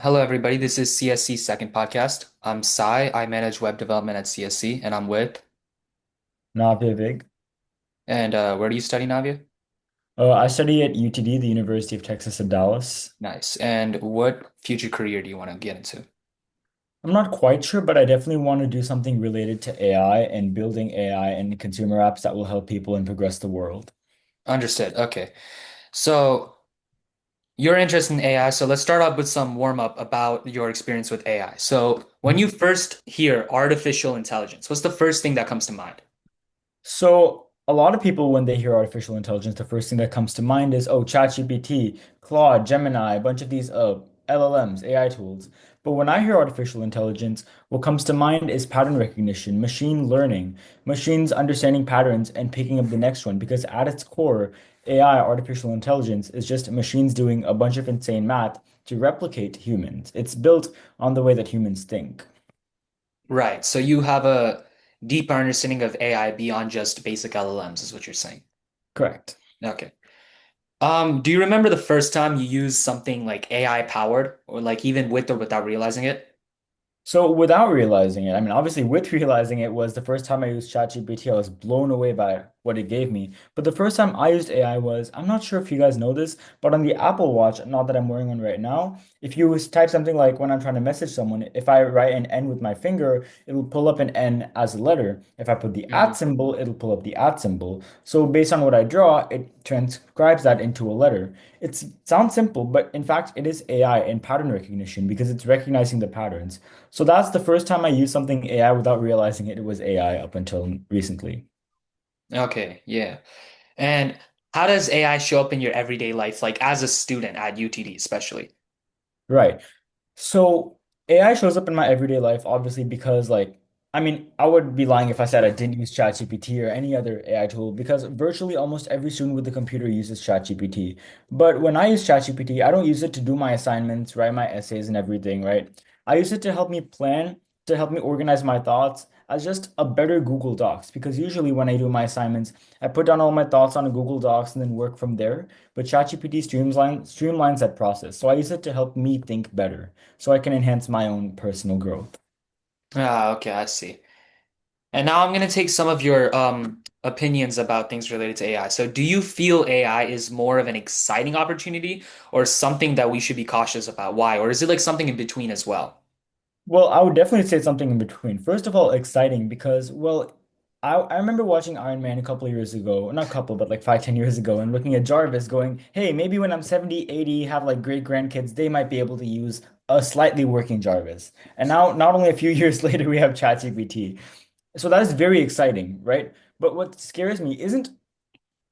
Hello, everybody. This is CSC Second Podcast. I'm Sai. I manage web development at CSC, and I'm with. Navya Vik. And where do you study, Navya? I study at UTD, the University of Texas at Dallas. Nice. And what future career do you want to get into? I'm not quite sure, but I definitely want to do something related to AI and building AI and consumer apps that will help people and progress the world. Understood. Okay. So you're interested in AI. So let's start off with some warm up about your experience with AI. So when Mhm. you first hear artificial intelligence, what's the first thing that comes to mind? So, a lot of people, when they hear artificial intelligence, the first thing that comes to mind is, oh, ChatGPT, Claude, Gemini, a bunch of these LLMs, AI tools. But when I hear artificial intelligence, what comes to mind is pattern recognition, machine learning, machines understanding patterns and picking up the next one. Because at its core, AI, artificial intelligence, is just machines doing a bunch of insane math to replicate humans. It's built on the way that humans think. Right. So you have a deeper understanding of AI beyond just basic LLMs, is what you're saying. Correct. Okay. Do you remember the first time you used something like AI powered or like even with or without realizing it? So without realizing it, I mean, obviously with realizing it was the first time I used ChatGPT, I was blown away by what it gave me. But the first time I used AI was, I'm not sure if you guys know this, but on the Apple Watch, not that I'm wearing one right now, if you type something like when I'm trying to message someone, if I write an N with my finger, it'll pull up an N as a letter. If I put the Mhm. at symbol, it'll pull up the at symbol. So based on what I draw, it transcribes that into a letter. It sounds simple, but in fact, it is AI and pattern recognition because it's recognizing the patterns. So that's the first time I used something AI without realizing it was AI up until recently. Okay, yeah. And how does AI show up in your everyday life, like as a student at UTD, especially? Right. So AI shows up in my everyday life, obviously, because I mean, I would be lying if I said I didn't use ChatGPT or any other AI tool because virtually almost every student with a computer uses ChatGPT. But when I use ChatGPT, I don't use it to do my assignments, write my essays and everything, right? I use it to help me plan, to help me organize my thoughts as just a better Google Docs because usually when I do my assignments, I put down all my thoughts on a Google Docs and then work from there. But ChatGPT streamlines that process. So I use it to help me think better so I can enhance my own personal growth. Ah, okay, I see. And now I'm going to take some of your opinions about things related to AI. So do you feel AI is more of an exciting opportunity or something that we should be cautious about? Why? Or is it like something in between as well? Well, I would definitely say something in between. First of all, exciting because, well, I remember watching Iron Man a couple of years ago, not a couple, but like 5, 10 years ago, and looking at Jarvis going, hey, maybe when I'm 70, 80, have like great grandkids, they might be able to use a slightly working Jarvis. And now, not only a few years later, we have ChatGPT. So that is very exciting, right? But what scares me isn't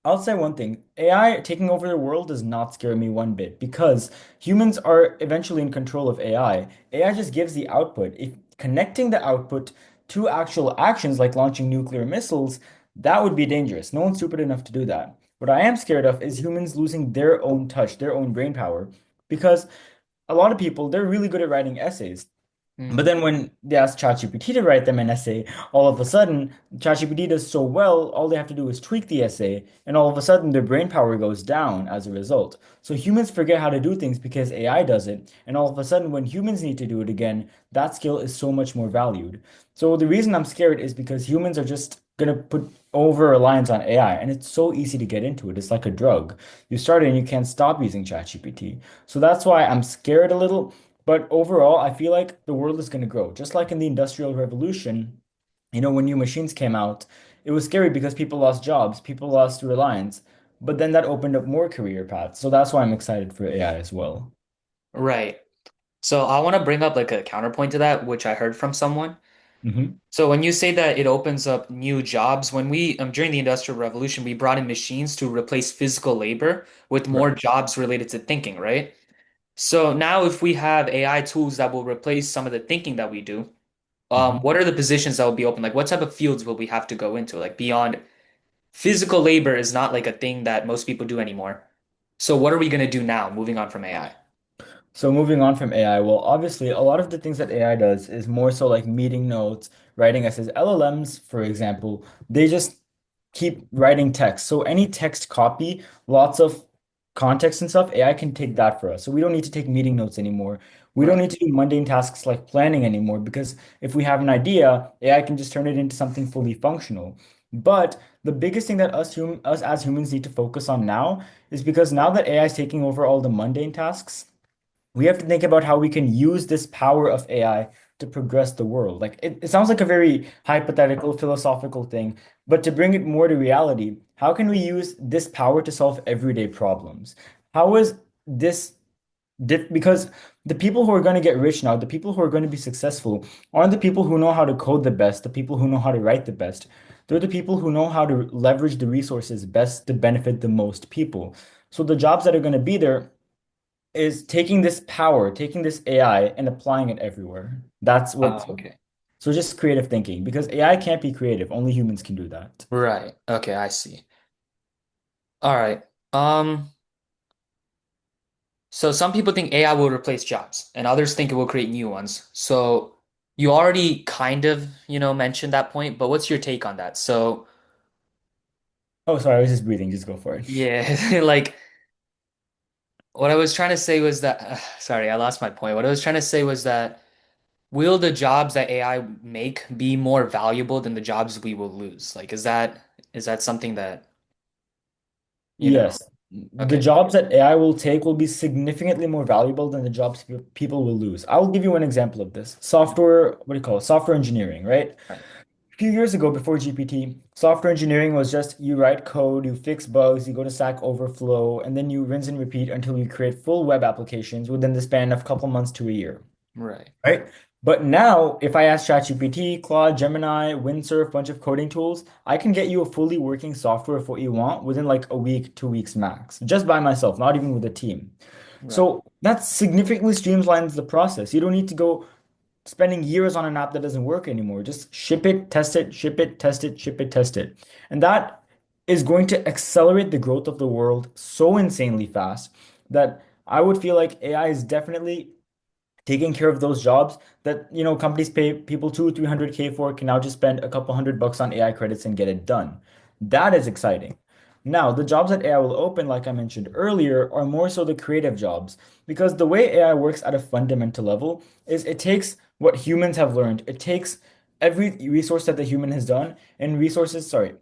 I'll say one thing. AI taking over the world does not scare me one bit because humans are eventually in control of AI. AI just gives the output. If connecting the output to actual actions like launching nuclear missiles, that would be dangerous. No one's stupid enough to do that. What I am scared of is humans losing their own touch, their own brain power, because a lot of people, they're really good at writing essays. But Mm. then when they ask ChatGPT to write them an essay, all of a sudden, ChatGPT does so well, all they have to do is tweak the essay, and all of a sudden their brain power goes down as a result. So humans forget how to do things because AI does it, and all of a sudden when humans need to do it again, that skill is so much more valued. So the reason I'm scared is because humans are just gonna put over reliance on AI, and it's so easy to get into it. It's like a drug. You start it and you can't stop using ChatGPT. So that's why I'm scared a little. But overall, I feel like the world is going to grow. Just like in the Industrial Revolution, when new machines came out, it was scary because people lost jobs, people lost reliance. But then that opened up more career paths. So that's why I'm excited for AI as well. Right. So I want to bring up like a counterpoint to that, which I heard from someone. Hmm. So when you say that it opens up new jobs, when we during the Industrial Revolution, we brought in machines to replace physical labor with more Right. jobs related to thinking, right? So now if we have AI tools that will replace some of the thinking that we do, Hmm. what are the positions that will be open? Like what type of fields will we have to go into? Like beyond physical labor is not like a thing that most people do anymore. So what are we going to do now, moving on from AI? So moving on from AI, well, obviously a lot of the things that AI does is more so like meeting notes, writing essays. LLMs, for example, they just keep writing text. So any text copy, lots of context and stuff, AI can take that for us. So we don't need to take meeting notes anymore. We don't Right. need to do mundane tasks like planning anymore because if we have an idea, AI can just turn it into something fully functional. But the biggest thing that us as humans need to focus on now is because now that AI is taking over all the mundane tasks, we have to think about how we can use this power of AI to progress the world. Like it sounds like a very hypothetical, philosophical thing, but to bring it more to reality, how can we use this power to solve everyday problems? How is this because the people who are going to get rich now, the people who are going to be successful, aren't the people who know how to code the best, the people who know how to write the best. They're the people who know how to leverage the resources best to benefit the most people. So the jobs that are going to be there is taking this power, taking this AI and applying it everywhere. That's what, Okay. so just creative thinking because AI can't be creative. Only humans can do that. Right. Okay, I see. All right. Um, so some people think AI will replace jobs, and others think it will create new ones. So you already kind of, mentioned that point, but what's your take on that? So Oh, sorry, I was just breathing. Just go for it. yeah, like what I was trying to say was that, sorry, I lost my point. What I was trying to say was that will the jobs that AI make be more valuable than the jobs we will lose? Like, is that something that, you know, Yes, the okay, jobs that AI will take will be significantly more valuable than the jobs people will lose. I will give you an example of this. Software, what do you call it? Software engineering, right? right, A few years ago, before GPT, software engineering was just you write code, you fix bugs, you go to Stack Overflow, and then you rinse and repeat until you create full web applications within the span of a couple months to a year. right, Right? But now, if I ask ChatGPT, Claude, Gemini, Windsurf, bunch of coding tools, I can get you a fully working software of what you want within like a week, 2 weeks max, just by myself, not even with a team. right. So that significantly streamlines the process. You don't need to go spending years on an app that doesn't work anymore. Just ship it, test it, ship it, test it, ship it, test it. And that is going to accelerate the growth of the world so insanely fast that I would feel like AI is definitely taking care of those jobs that companies pay people 200, 300K for can now just spend a couple $100 on AI credits and get it done. That is exciting. Now, the jobs that AI will open, like I mentioned earlier, are more so the creative jobs because the way AI works at a fundamental level is it takes what humans have learned. It takes every resource that the human has done and resources, sorry,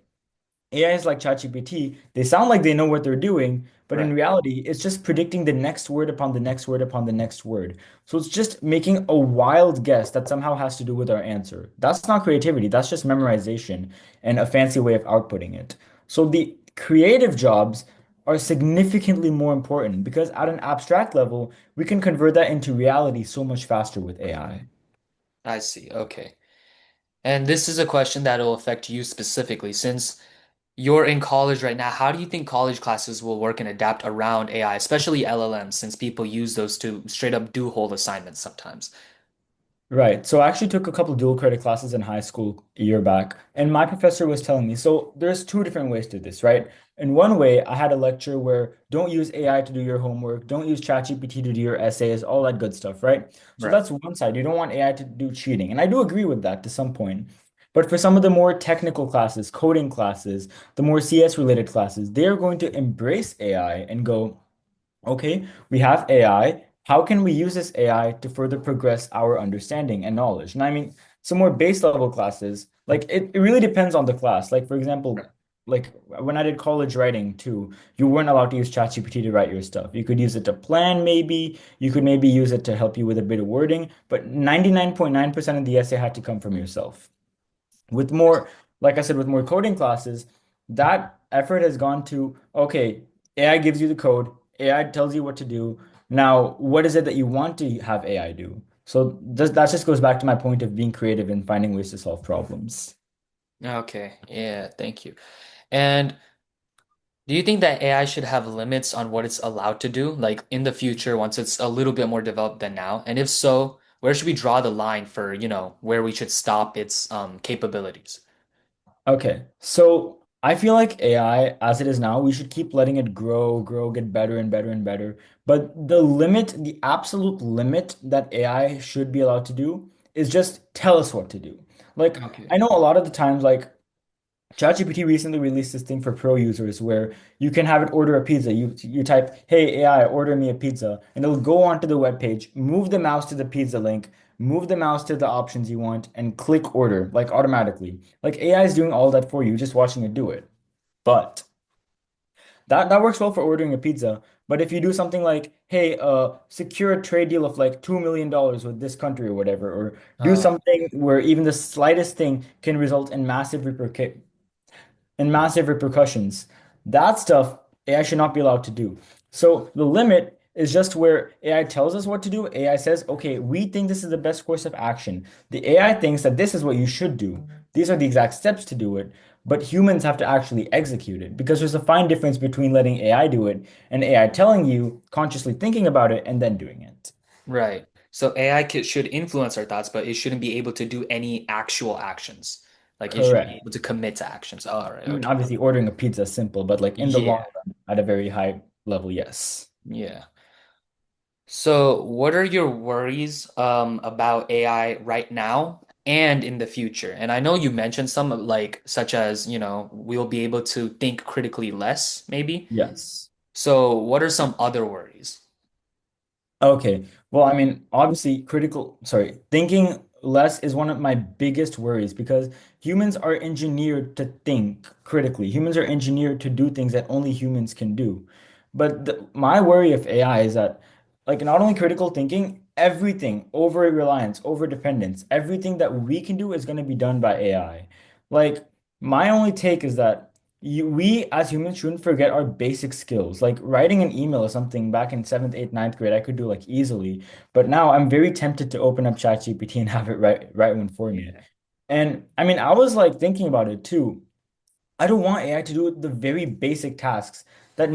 AI is like ChatGPT. They sound like they know what they're doing, but in Right. reality, it's just predicting the next word upon the next word upon the next word. So it's just making a wild guess that somehow has to do with our answer. That's not creativity, that's just memorization and a fancy way of outputting it. So the creative jobs are significantly more important because at an abstract level, we can convert that into reality so much faster with AI. I see. Okay. And this is a question that will affect you specifically. Since you're in college right now, how do you think college classes will work and adapt around AI, especially LLMs, since people use those to straight up do whole assignments sometimes? Right. So I actually took a couple dual credit classes in high school a year back, and my professor was telling me, so there's two different ways to this, right? In one way, I had a lecture where don't use AI to do your homework, don't use ChatGPT to do your essays, all that good stuff, right? So Right. that's one side. You don't want AI to do cheating. And I do agree with that to some point. But for some of the more technical classes, coding classes, the more CS related classes, they're going to embrace AI and go, okay, we have AI. How can we use this AI to further progress our understanding and knowledge? And I mean, some more base level classes, like it really depends on the class. Like, for example, Right. like when I did college writing too, you weren't allowed to use ChatGPT to write your stuff. You could use it to plan, maybe. You could maybe use it to help you with a bit of wording, but 99.9% of the essay had to come from yourself. With more, like I said, with more coding classes, that effort has gone to, okay, AI gives you the code, AI tells you what to do. Now, what is it that you want to have AI do? So that just goes back to my point of being creative and finding ways to solve problems. Okay. Yeah, thank you. And do you think that AI should have limits on what it's allowed to do, like in the future once it's a little bit more developed than now? And if so, where should we draw the line for, where we should stop its capabilities? Okay, so I feel like AI, as it is now, we should keep letting it grow, grow, get better and better and better. But the limit, the absolute limit that AI should be allowed to do is just tell us what to do. Like, Okay. I know a lot of the times, like, ChatGPT recently released this thing for pro users where you can have it order a pizza. You type, "Hey AI, order me a pizza," and it'll go onto the web page, move the mouse to the pizza link, move the mouse to the options you want, and click order like automatically. Like AI is doing all that for you, just watching it do it. But that works well for ordering a pizza. But if you do something like, "Hey, secure a trade deal of like $2 million with this country or whatever," or do Uh, something where even the slightest thing can result in massive repercussions and massive repercussions. That stuff AI should not be allowed to do. So the limit is just where AI tells us what to do. AI says, okay, we think this is the best course of action. The AI thinks that this is what you should do. These are the exact steps to do it, but humans have to actually execute it because there's a fine difference between letting AI do it and AI telling you, consciously thinking about it, and then doing it. right. So AI should influence our thoughts, but it shouldn't be able to do any actual actions. Like it should be Correct. able to commit to actions. All right. I mean, Okay. obviously, ordering a pizza is simple, but like in the long Yeah. run, at a very high level, yes. Yeah. So, what are your worries about AI right now and in the future? And I know you mentioned some like such as, we'll be able to think critically less, maybe. Yes. So, what are some other worries? Okay. Well, I mean, obviously, thinking less is one of my biggest worries because humans are engineered to think critically. Humans are engineered to do things that only humans can do. But my worry of AI is that, like, not only critical thinking, everything, over reliance, over dependence, everything that we can do is going to be done by AI. Like, my only take is that we as humans shouldn't forget our basic skills. Like writing an email or something back in seventh, eighth, ninth grade, I could do like easily. But now I'm very tempted to open up ChatGPT and have it write one for me. Yeah. And I mean, I was like thinking about it too. I don't want AI to do the very basic tasks that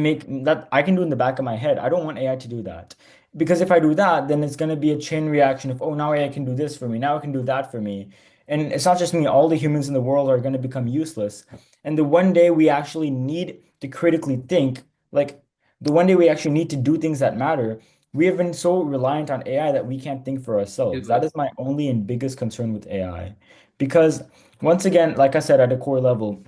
I can do in the back of my head. I don't want AI to do that. Because if I do that, then it's going to be a chain reaction of, oh, now AI can do this for me. Now it can do that for me. And it's not just me, all the humans in the world are going to become useless. And the one day we actually need to critically think, like the one day we actually need to do things that matter, we have been so reliant on AI that we can't think for ourselves. Do That it. is my only and biggest concern with AI. Because once again, like I said, at a core level,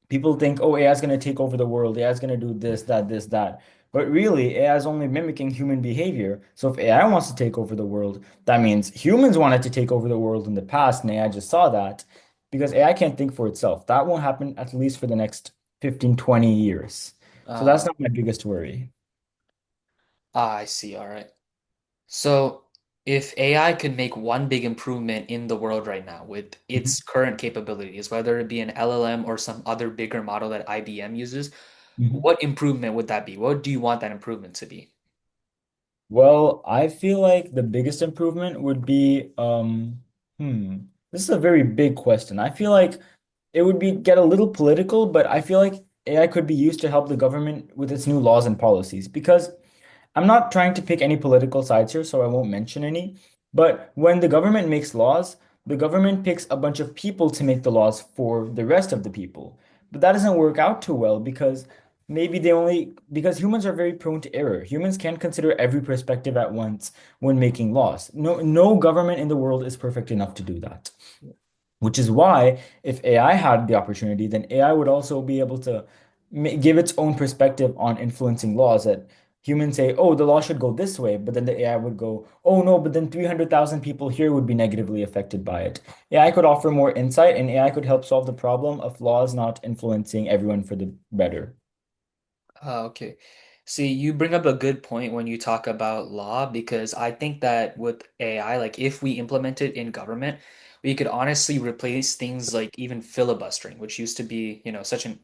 people think, oh, AI is going to take over the world. AI is going to do this, that, this, that. But really, AI is only mimicking human behavior. So if AI wants to take over the world, that means humans wanted to take over the world in the past, and AI just saw that because AI can't think for itself. That won't happen at least for the next 15, 20 years. So that's Uh, not my biggest worry. I see. All right. So, if AI could make one big improvement in the world right now with Mhm. its current capabilities, whether it be an LLM or some other bigger model that IBM uses, Mhm. what improvement would that be? What do you want that improvement to be? Well, I feel like the biggest improvement would be, this is a very big question. I feel like it would be get a little political, but I feel like AI could be used to help the government with its new laws and policies because I'm not trying to pick any political sides here, so I won't mention any. But when the government makes laws, the government picks a bunch of people to make the laws for the rest of the people. But that doesn't work out too well because because humans are very prone to error. Humans can't consider every perspective at once when making laws. No government in the world is perfect enough to do that. Which is why, if AI had the opportunity, then AI would also be able to give its own perspective on influencing laws that humans say, oh, the law should go this way, but then the AI would go, oh, no, but then 300,000 people here would be negatively affected by it. AI could offer more insight, and AI could help solve the problem of laws not influencing everyone for the better. Okay. See, you bring up a good point when you talk about law because I think that with AI, like if we implement it in government, we could honestly replace things like even filibustering, which used to be, such an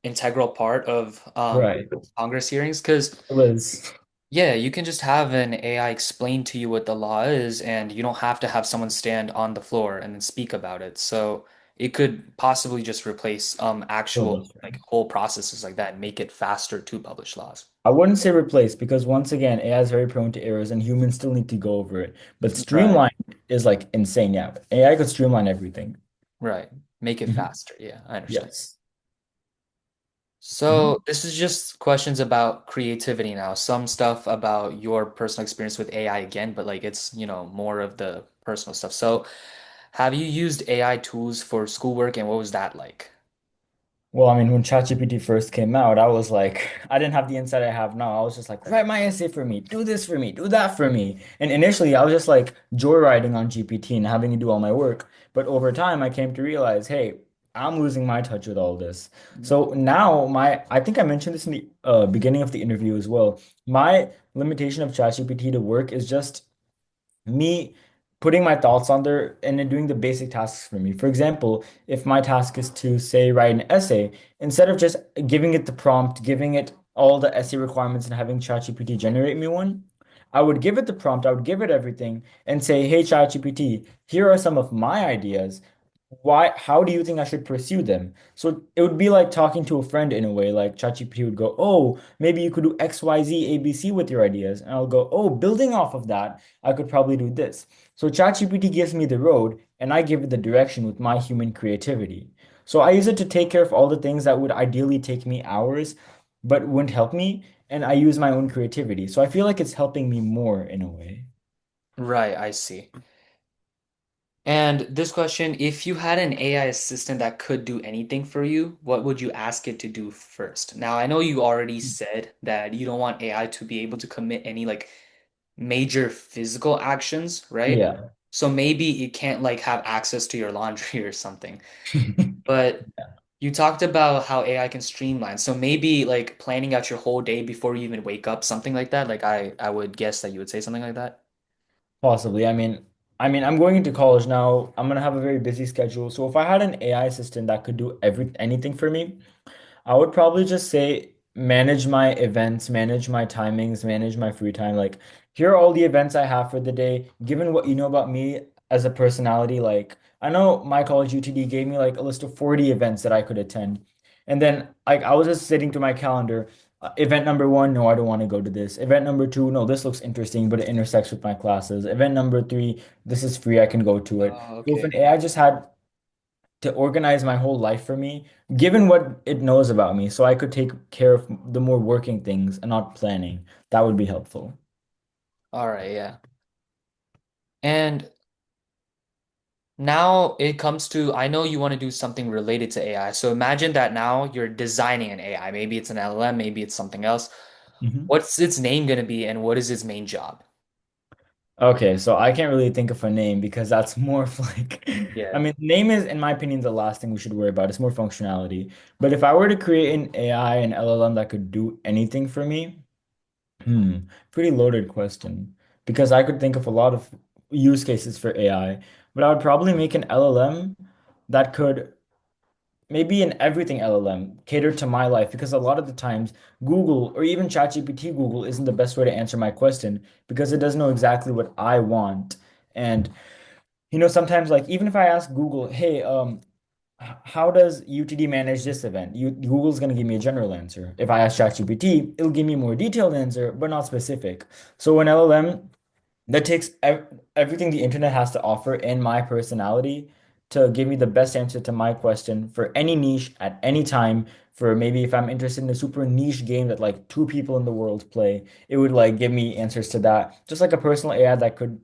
integral part of Right. Congress hearings. Because Liz. yeah, you can just have an AI explain to you what the law is, and you don't have to have someone stand on the floor and then speak about it. So it could possibly just replace actual like Filibustering. whole processes like that and make it faster to publish laws. I wouldn't say replace because once again, AI is very prone to errors and humans still need to go over it. But Right. streamline is like insane. Yeah. AI could streamline everything. Right. Make it Mhm. faster. Yeah, I understand. Yes. Mhm. So this is just questions about creativity now. Some stuff about your personal experience with AI again, but like it's, more of the personal stuff. So have you used AI tools for schoolwork and what was that like? Well, I mean, when ChatGPT first came out, I was like, I didn't have the insight I have now. I was just like, write my essay for me, do this for me, do that for me. And initially, I was just like joyriding on GPT and having to do all my work. But over time, I came to realize, hey, I'm losing my touch with all this. So now, I think I mentioned this in the beginning of the interview as well. My limitation of ChatGPT to work is just me putting my thoughts on there and then doing the basic tasks for me. For example, if my task is to say write an essay, instead of just giving it the prompt, giving it all the essay requirements and having ChatGPT generate me one, I would give it the prompt, I would give it everything and say, "Hey ChatGPT, here are some of my ideas. How do you think I should pursue them?" So it would be like talking to a friend in a way, like ChatGPT would go, "Oh, maybe you could do X, Y, Z, A, B, C with your ideas." And I'll go, "Oh, building off of that, I could probably do this." So ChatGPT gives me the road and I give it the direction with my human creativity. So I use it to take care of all the things that would ideally take me hours, but wouldn't help me. And I use my own creativity. So I feel like it's helping me more in a way. Right, I see. And this question, if you had an AI assistant that could do anything for you, what would you ask it to do first? Now, I know you already said that you don't want AI to be able to commit any like major physical actions, right? Yeah. So maybe it can't like have access to your laundry or something. But you talked about how AI can streamline. So maybe like planning out your whole day before you even wake up, something like that. Like I would guess that you would say something like that. Possibly. I'm going into college now. I'm gonna have a very busy schedule. So if I had an AI assistant that could do anything for me, I would probably just say manage my events, manage my timings, manage my free time. Like, here are all the events I have for the day. Given what you know about me as a personality, like, I know my college UTD gave me like a list of 40 events that I could attend. And then, like, I was just sitting to my calendar. Event number one, no, I don't want to go to this. Event number two, no, this looks interesting, but it intersects with my classes. Event number three, this is free, I can go to it. Oh, So if okay. an AI just had to organize my whole life for me, given what it knows about me, so I could take care of the more working things and not planning. That would be helpful. All right, yeah. And now it comes to, I know you want to do something related to AI. So imagine that now you're designing an AI. Maybe it's an LLM, maybe it's something else. Mhm. What's its name going to be and what is its main job? Okay, so I can't really think of a name because that's more of like, I Yeah. mean, name is, in my opinion, the last thing we should worry about. It's more functionality. But if I were to create an AI, an LLM that could do anything for me, pretty loaded question. Because I could think of a lot of use cases for AI, but I would probably make an LLM that could maybe an everything LLM catered to my life because a lot of the times Google or even ChatGPT Google isn't the best way to answer my question because it doesn't know exactly what I want. And sometimes like even if I ask Google, hey, how does UTD manage this event? Google's gonna give me a general answer. If I ask ChatGPT, it'll give me a more detailed answer, but not specific. So an LLM that takes everything the internet has to offer and my personality to give me the best answer to my question for any niche at any time. For maybe if I'm interested in a super niche game that like two people in the world play, it would like give me answers to that. Just like a personal AI that could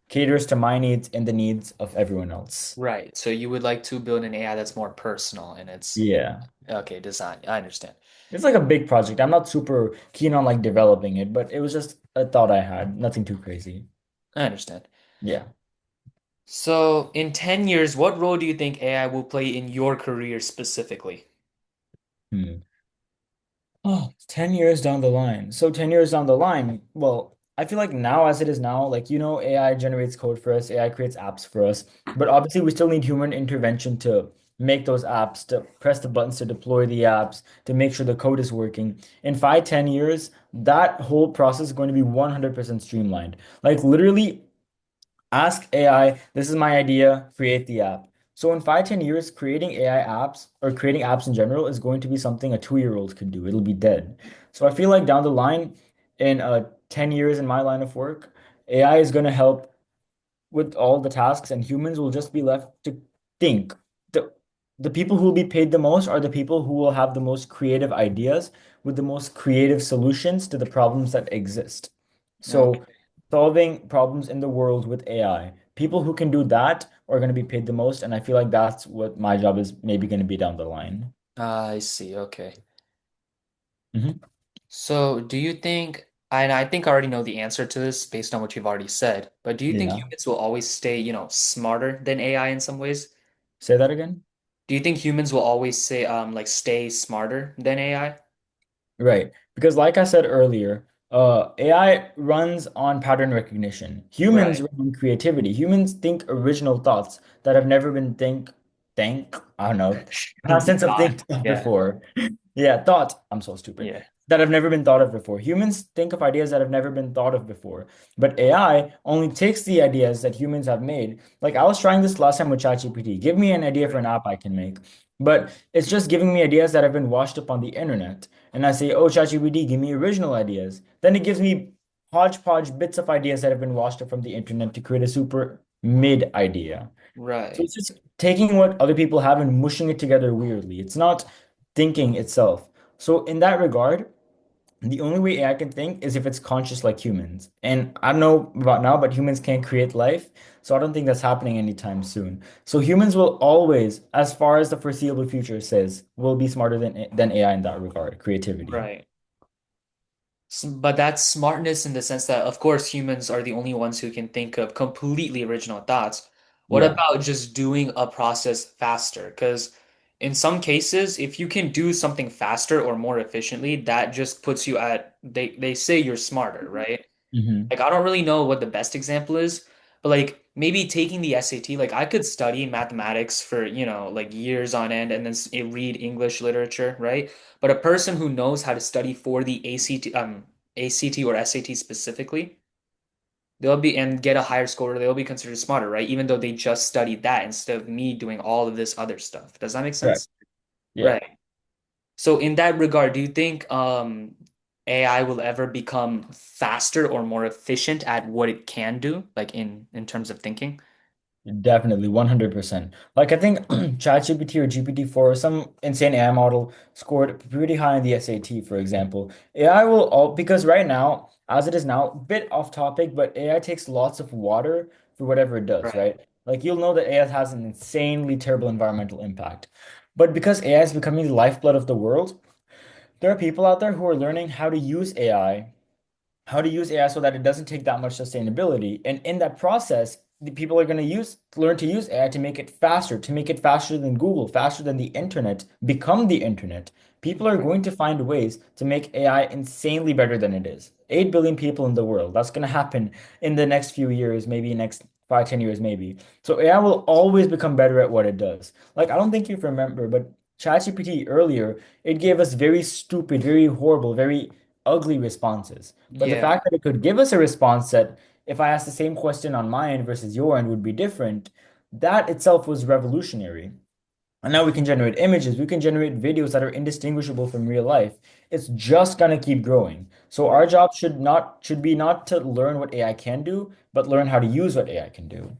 caters to my needs and the needs of everyone else. Right. So you would like to build an AI that's more personal and it's Yeah. okay, design. I understand. It's like a big project. I'm not super keen on like developing it, but it was just a thought I had. Nothing too crazy. I understand. Yeah. So in 10 years, what role do you think AI will play in your career specifically? Hmm. Oh, 10 years down the line. So 10 years down the line, well, I feel like now as it is now, like AI generates code for us, AI creates apps for us, but obviously we still need human intervention to make those apps, to press the buttons to deploy the apps, to make sure the code is working. In 5, 10 years, that whole process is going to be 100% streamlined. Like literally ask AI, this is my idea, create the app. So in 5, 10 years, creating AI apps or creating apps in general is going to be something a 2-year-old could do. It'll be dead. So I feel like down the line, in 10 years in my line of work, AI is going to help with all the tasks and humans will just be left to think. The the people who will be paid the most are the people who will have the most creative ideas with the most creative solutions to the problems that exist. So Okay. solving problems in the world with AI. People who can do that are going to be paid the most, and I feel like that's what my job is maybe going to be down the line. I see. Okay. Mhm. So, do you think, and I think I already know the answer to this based on what you've already said, but do you think Yeah. humans will always stay, smarter than AI in some ways? Say that again. Do you think humans will always say, like, stay smarter than AI? Right. Because like I said earlier, AI runs on pattern recognition. Humans Right. run on creativity. Humans think original thoughts that have never been I don't know, past sense of Thought. think of Yeah. before. Yeah, thought. I'm so stupid. Yeah. That have never been thought of before. Humans think of ideas that have never been thought of before. But AI only takes the ideas that humans have made. Like I was trying this last time with ChatGPT. Give me an idea for an app I can make. But it's just giving me ideas that have been washed up on the internet. And I say, oh, ChatGPT, give me original ideas. Then it gives me hodgepodge bits of ideas that have been washed up from the internet to create a super mid idea. So Right. it's just taking what other people have and mushing it together weirdly. It's not thinking itself. So in that regard, the only way AI can think is if it's conscious like humans. And I don't know about now, but humans can't create life. So I don't think that's happening anytime soon. So humans will always, as far as the foreseeable future says, will be smarter than AI in that regard, creativity. Right. But that's smartness in the sense that, of course, humans are the only ones who can think of completely original thoughts. What Yeah. about just doing a process faster? Because in some cases, if you can do something faster or more efficiently, that just puts you at, they say you're smarter, right? Hmm. Like, I don't really know what the best example is, but like maybe taking the SAT, like I could study mathematics for, like years on end and then read English literature, right? But a person who knows how to study for the ACT or SAT specifically, they'll be and get a higher score, they'll be considered smarter, right? Even though they just studied that instead of me doing all of this other stuff. Does that make Correct. sense? Yeah. Right. So in that regard, do you think AI will ever become faster or more efficient at what it can do, like in terms of thinking? Definitely, 100%. Like I think ChatGPT or GPT-4 or some insane AI model scored pretty high in the SAT, for example. AI will all because right now, as it is now, bit off topic, but AI takes lots of water for whatever it does, Right. right? Like you'll know that AI has an insanely terrible environmental impact. But because AI is becoming the lifeblood of the world, there are people out there who are learning how to use AI so that it doesn't take that much sustainability. And in that process, the people are going to learn to use AI to make it faster than Google, faster than the internet, become the internet. People are going to find ways to make AI insanely better than it is. 8 billion people in the world. That's going to happen in the next few years, maybe next 5, 10 years, maybe. So AI will always become better at what it does. Like, I don't think you remember, but ChatGPT earlier, it gave us very stupid, very horrible, very ugly responses. But the Yeah, fact that it could give us a response that if I asked the same question on my end versus your end would be different, that itself was revolutionary. And now we can generate images, we can generate videos that are indistinguishable from real life. It's just gonna keep growing. So our right. job should be not to learn what AI can do, but learn how to use what AI can do.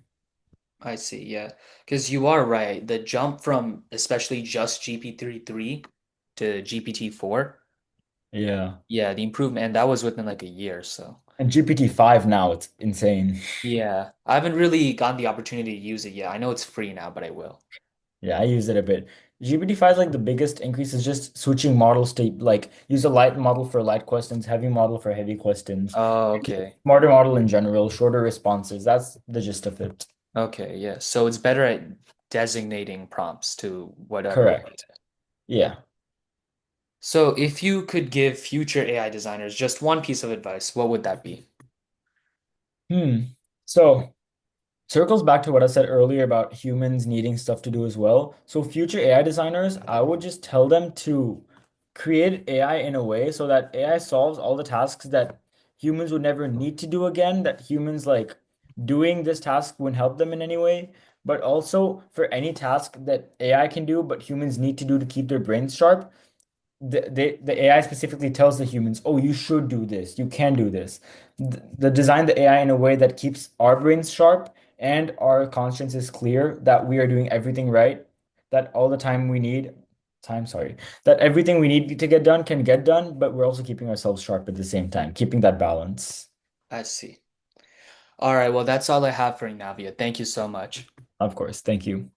I see. Yeah. Because you are right. The jump from especially just GPT-3 to GPT-4, Yeah. yeah, the improvement, and that was within like a year. So, And GPT-5 now, it's insane. yeah, I haven't really gotten the opportunity to use it yet. I know it's free now, but I will. Yeah, I use it a bit. GPT-5 like the biggest increase is just switching models to like use a light model for light questions, heavy model for heavy questions, Oh, okay. smarter model in general, shorter responses. That's the gist of it. Okay, yeah. So it's better at designating prompts to whatever you need. Correct. Yeah. So if you could give future AI designers just one piece of advice, what would that be? Hmm. So circles back to what I said earlier about humans needing stuff to do as well. So future AI designers, I would just tell them to create AI in a way so that AI solves all the tasks that humans would never need to do again, that humans like doing this task wouldn't help them in any way, but also for any task that AI can do, but humans need to do to keep their brains sharp, the AI specifically tells the humans, oh, you should do this, you can do this. The design the AI in a way that keeps our brains sharp and our conscience is clear that we are doing everything right, that all the time we need, sorry, that everything we need to get done can get done, but we're also keeping ourselves sharp at the same time, keeping that balance. I see. All right, well, that's all I have for you, Navia. Thank you so much. Of course. Thank you.